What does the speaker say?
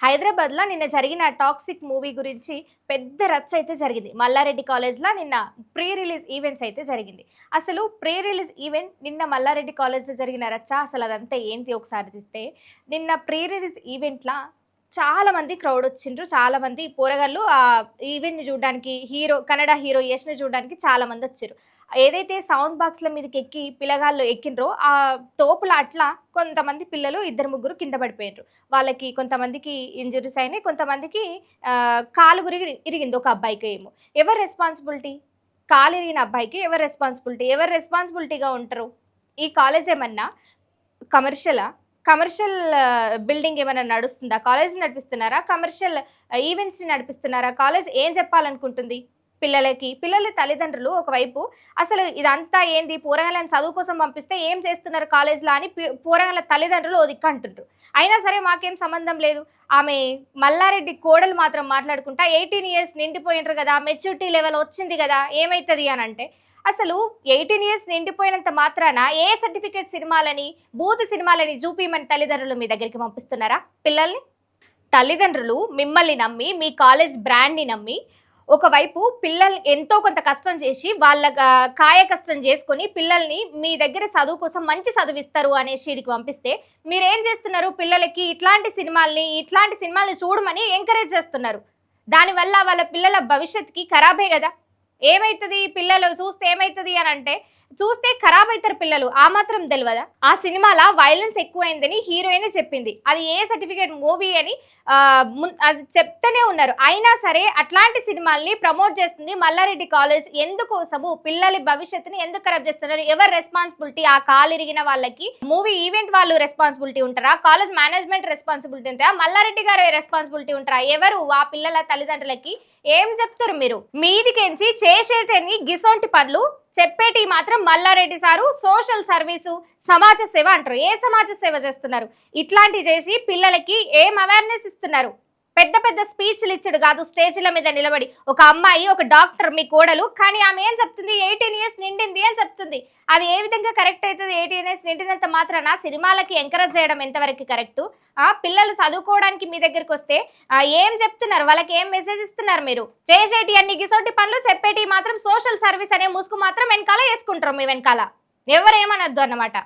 హైదరాబాద్‌లో నిన్న జరిగిన 'టాక్సిక్' మూవీ గురించి పెద్ద రచ్చ అయితే జరిగింది. మల్లారెడ్డి కాలేజ్‌లో నిన్న ప్రీ రిలీజ్ ఈవెంట్స్ అయితే జరిగింది. అసలు ప్రీ రిలీజ్ ఈవెంట్ నిన్న మల్లారెడ్డి కాలేజ్‌లో జరిగిన రచ్చ అసలు అదంతా ఏంటి ఒకసారి తీస్తే, నిన్న ప్రీ రిలీజ్ ఈవెంట్‌ల చాలా మంది క్రౌడ్ వచ్చిండ్రు. చాలా మంది పోరగాళ్ళు ఈవెంట్‌ని చూడడానికి కన్నడ హీరో యష్‌ని చూడడానికి చాలా మంది వచ్చిర్రు. ఏదైతే సౌండ్ బాక్స్‌ల మీదకెక్కి పిల్లగాళ్ళు ఎక్కిండ్రో ఆ తోపులాట్ల కొంతమంది పిల్లలు ఇద్దరు, ముగ్గురు కింద పడిపోయిండ్రు. వాళ్ళకి కొంతమందికి ఇంజ్యూరీస్ అయినాయి. కొంతమందికి కాలు ఇరిగింది ఒక అబ్బాయికేమో. ఎవరు రెస్పాన్సిబిలిటీ? కాలిరిగిన అబ్బాయికి ఎవరు రెస్పాన్సిబిలిటీ? ఎవరు రెస్పాన్సిబిలిటీగా ఉంటారు? ఈ కాలేజ్ ఏమన్నా కమర్షియలా? కమర్షియల్ బిల్డింగ్ ఏమైనా నడుస్తుందా? కాలేజ్‌ని నడిపిస్తున్నారా? కమర్షియల్ ఈవెంట్స్‌ని నడిపిస్తున్నారా? కాలేజ్ ఏం చెప్పాలనుకుంటుంది? పిల్లల తల్లిదండ్రులు ఒకవైపు అసలు ఇదంతా ఏంది పోరగాళ్ళని చదువు కోసం పంపిస్తే ఏం చేస్తున్నారు కాలేజ్‌లో అని పోరగాళ్ళ తల్లిదండ్రులు ఓ దిక్కు అంటుండ్రు. అయినా సరే మాకేం సంబంధం లేదు. ఆమె మల్లారెడ్డి కోడలు మాత్రం మాట్లాడుకుంటా 18 ఇయర్స్ నిండిపోయిండ్రు గదా! మెచ్యూరిటీ లెవెల్ వచ్చింది గదా! ఏమైతది అనంటే అసలు 18 ఇయర్స్ నిండిపోయినంత మాత్రాన ఏ సర్టిఫికేట్ సినిమాలని, బూత్ సినిమాలని చూపియమని తల్లిదండ్రులు మీ దగ్గరికి పంపిస్తున్నారా పిల్లల్ని? తల్లిదండ్రులు మిమ్మల్ని నమ్మి, మీ కాలేజ్ బ్రాండ్‌ని నమ్మి ఒకవైపు పిల్లల్ని ఎంతో కొంత కష్టం చేసి వాళ్ళ కాయ కష్టం చేసుకొని పిల్లల్ని మీ దగ్గర చదువు కోసం మంచి చదివిస్తారు అనే షీడికి పంపిస్తే మీరేం చేస్తున్నారు? పిల్లలకి ఇట్లాంటి సినిమాల్ని చూడమని ఎంకరేజ్ చేస్తున్నారు. దానివల్ల వాళ్ళ పిల్లల భవిష్యత్తుకి ఖరాబే కదా! ఏమైతది పిల్లలు చూస్తే ఏమైతది అనంటే, చూస్తే ఖరాబ్ అయితారు పిల్లలు. ఆ మాత్రం తెలవదా? ఆ సినిమాలో వయలెన్స్ ఎక్కువైందని హీరోయినే చెప్పింది. అది ఏ సర్టిఫికేట్ మూవీ అని అది చెప్తూనే ఉన్నారు. అయినా సరే అట్లాంటి సినిమాల్ని ప్రమోట్ చేస్తుంది మల్లారెడ్డి కాలేజ్. ఎందుకోసము? పిల్లల భవిష్యత్తుని ఎందుకు ఖరాబ్ చేస్తున్నారు? ఎవరు రెస్పాన్సిబిలిటీ? ఆ కాలిరిగిన వాళ్ళకి మూవీ ఈవెంట్ వాళ్ళు రెస్పాన్సిబిలిటీ ఉంటారా? కాలేజ్ మేనేజ్మెంట్ రెస్పాన్సిబిలిటీ ఉంటారా? మల్లారెడ్డి గారు రెస్పాన్సిబిలిటీ ఉంటారా? ఎవరు? ఆ పిల్లల తల్లిదండ్రులకి ఏం చెప్తారు మీరు? మీదికెంచి చేసేటని గిసొంటి పనులు చెప్పేటి మాత్రం మల్లారెడ్డి సారు సోషల్ సర్వీసు సమాజ సేవ అంటారు. ఏ సమాజ సేవ చేస్తున్నారు? ఇట్లాంటివి చేసి పిల్లలకి ఏం అవేర్నెస్ ఇస్తున్నారు? పెద్ద పెద్ద స్పీచ్లు ఇచ్చుడు కాదు స్టేజ్ల మీద నిలబడి. ఒక అమ్మాయి ఒక డాక్టర్ మీ కోడలు, కానీ ఆమె ఏం చెప్తుంది? 18 ఇయర్స్ నిండింది అని చెప్తుంది. అది ఏ విధంగా కరెక్ట్ అవుతుంది? 18 ఇయర్స్ నిండినంత మాత్రాన సినిమాలకి ఎంకరేజ్ చేయడం ఎంతవరకు కరెక్ట్? పిల్లలు చదువుకోవడానికి మీ దగ్గరికి వస్తే ఏం చెప్తున్నారు? వాళ్ళకి ఏం మెసేజ్ ఇస్తున్నారు మీరు? చేసేటి అన్ని గిసోటి పనులు చెప్పేటి మాత్రం సోషల్ సర్వీస్ అనే ముసుగు మాత్రం వెనకాల వేసుకుంటారు. మీ వెనకాల ఎవరు ఏమనొద్దు అన్నమాట.